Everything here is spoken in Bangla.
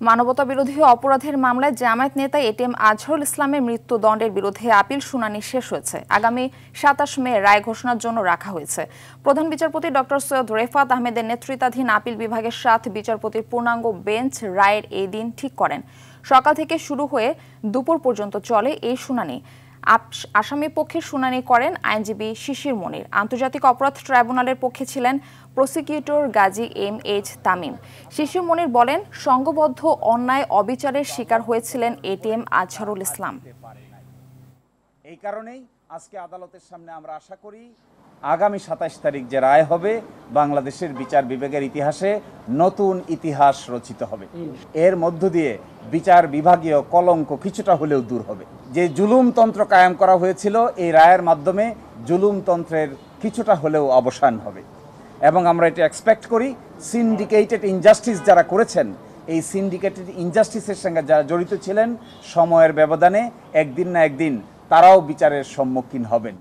মানবতাবিরোধী অপরাধের মামলায় জামায়াত নেতা এটিএম আজহারুল ইসলামের মৃত্যুদণ্ডের বিরুদ্ধে আপিল শুনানি শেষ হয়েছে। আগামী ২৭ মে রায় ঘোষণার জন্য রাখা হয়েছে। প্রধান বিচারপতি ডক্টর সৈয়দ রেফাত আহমেদের নেতৃত্বাধীন আপিল বিভাগের ৭ বিচারপতির পূর্ণাঙ্গ বেঞ্চ রায়ের এই দিন ঠিক করেন। সকাল থেকে শুরু হয়ে দুপুর পর্যন্ত চলে এই শুনানি। আসামি পক্ষে শুনানি করেন আইনজীবী শিশির মনির। আন্তর্জাতিক অপরাধ ট্রাইব্যুনালের পক্ষে ছিলেন প্রসিকিউটর গাজী এম.এইচ. তামিম। শিশির মনির বলেন, সংঘবদ্ধ অন্যায় অবিচারের শিকার হয়েছিলেন এটিএম আজহারুল ইসলাম। এই কারণেই আজকে আদালতের সামনে আমরা আশা করি আগামী ২৭ তারিখ যে রায় হবে, বাংলাদেশের বিচার বিভাগের ইতিহাসে নতুন ইতিহাস রচিত হবে। এর মধ্য দিয়ে বিচার বিভাগীয় কলঙ্ক কিছুটা হলেও দূর হবে। যে জুলুমতন্ত্র কায়েম করা হয়েছিল, এই রায়ের মাধ্যমে জুলুমতন্ত্রের কিছুটা হলেও অবসান হবে। এবং আমরা এটা এক্সপেক্ট করি সিন্ডিকেটেড ইনজাস্টিস যারা করেছেন, এই সিন্ডিকেটেড ইনজাস্টিসের সঙ্গে যারা জড়িত ছিলেন, সময়ের ব্যবধানে একদিন না একদিন তারাও বিচারের সম্মুখীন হবেন।